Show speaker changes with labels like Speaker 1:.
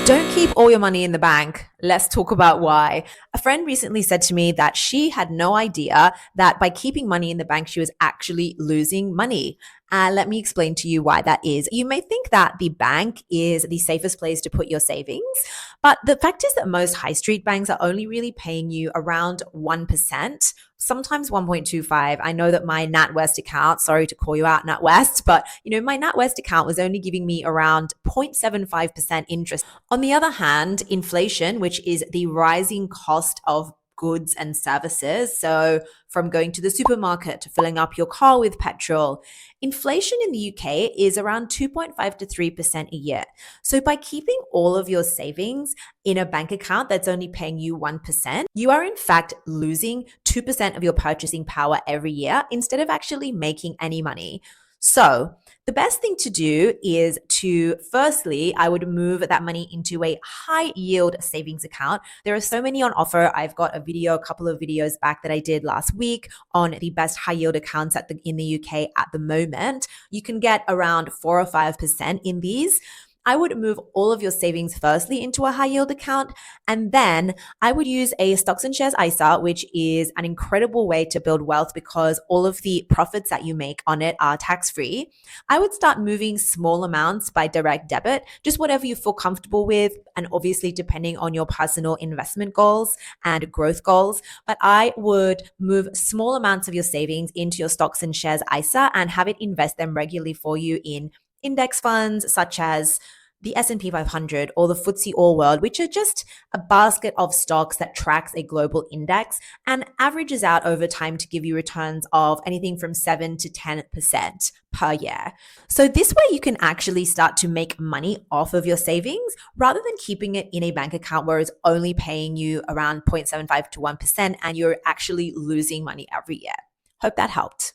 Speaker 1: Don't keep all your money in the bank. Let's talk about why. A friend recently said to me that she had no idea that by keeping money in the bank, she was actually losing money. Let me explain to you why that is. You may think that the bank is the safest place to put your savings, but the fact is that most high street banks are only really paying you around 1%, sometimes 1.25. I know that my NatWest account, sorry to call you out, NatWest, but my NatWest account was only giving me around 0.75% interest. On the other hand, inflation, which is the rising cost of goods and services, so from going to the supermarket to filling up your car with petrol, inflation in the UK is around 2.5 to 3% a year. So by keeping all of your savings in a bank account that's only paying you 1%, you are in fact losing 2% of your purchasing power every year instead of actually making any money. So the best thing to do is to, firstly, I would move that money into a high yield savings account. There are so many on offer. I've got a couple of videos back that I did last week on the best high yield accounts in the UK at the moment. You can get around 4 or 5% in these. I would move all of your savings firstly into a high yield account, and then I would use a stocks and shares ISA, which is an incredible way to build wealth because all of the profits that you make on it are tax free. I would start moving small amounts by direct debit, just whatever you feel comfortable with, and obviously depending on your personal investment goals and growth goals. But I would move small amounts of your savings into your stocks and shares ISA and have it invest them regularly for you in index funds such as the S&P 500 or the FTSE All World, which are just a basket of stocks that tracks a global index and averages out over time to give you returns of anything from 7 to 10% per year. So this way you can actually start to make money off of your savings rather than keeping it in a bank account where it's only paying you around 0.75 to 1% and you're actually losing money every year. Hope that helped.